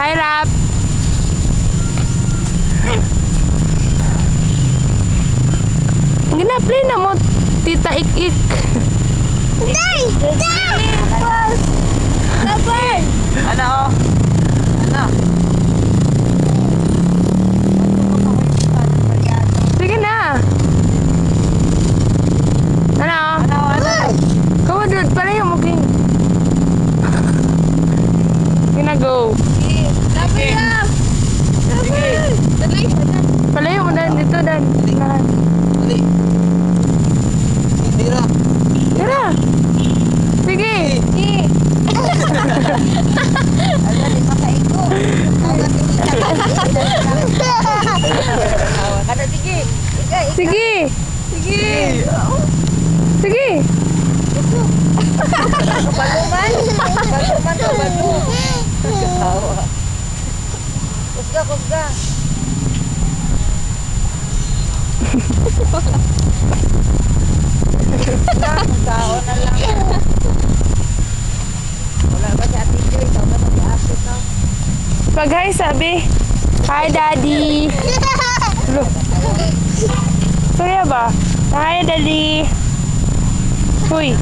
Hi, Rap. Gina-play na mo, Tita Ik-Ik. Day! Dabar! Ano? Ano? Sige na. Ano? Ano? Kawadod pala yung muking. Gina-go. Dabar lang! Dabar! Dali! Palayo mo dan dito dan. Nahan. Dali. Tira. Tara. Sige. Ala, di makaiko. Kada sige. Sige. Sige. Sige. Baluman. Baluman ka balu. Kusga. Kao na lang. Wala ba si Ate Joy? Ikaw na mag-aapit, no? Pag hi sabi. Hi, Daddy. Look. Sorry ba? Hi, Daddy. Uy.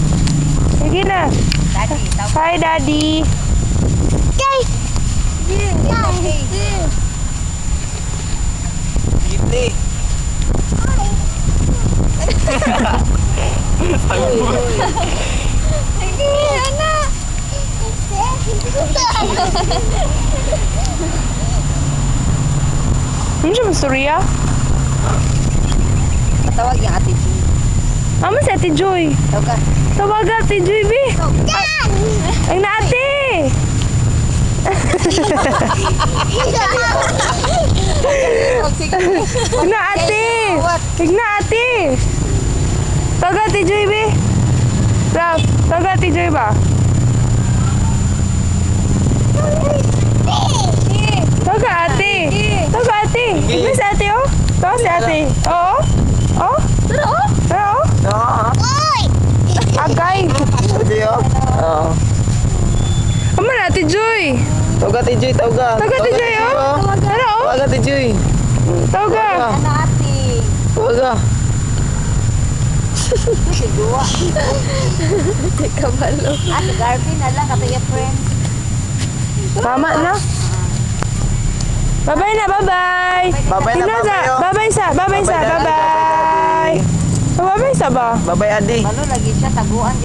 Sige na. Daddy, tawag. Hi, Daddy. Yay! Yay! Ghibli. Sige, anak! Ano siya mastorya? Matawag yung Ate Joy. Ama si Ate Joy. Tawag. Tawaga Ate Joy, be. Ang na ate. Sige. Ang na ate. Ang na ate. Tawaga Ate Joy, be. Ralph, tawaga Ate Joy ba? Tawaga ate. Tawaga ate. Ito si ate, oh. Tawaga si ate. Oo. Oh. Oo. Oo. Oo. Agay. Hindi oh. Oo. Ama na Ate Joy. Tawag Ate Joy, tawag. Tawaga Ate Joy, oh. Ano, oh. Tawag Ate Joy. Tawaga. Ano ate? Tawag. Sigua. Kabalo. Ate Garvin na lang, kataya friends. Tama na. Bye-bye na, bye-bye. Babay na, Ina sa, babay, oh. bye-bye sa, bye-bye sa, Babay, Daddy, bye-bye. Bye-bye sa ba? Babay Adi. Malo lagi siya, taguan.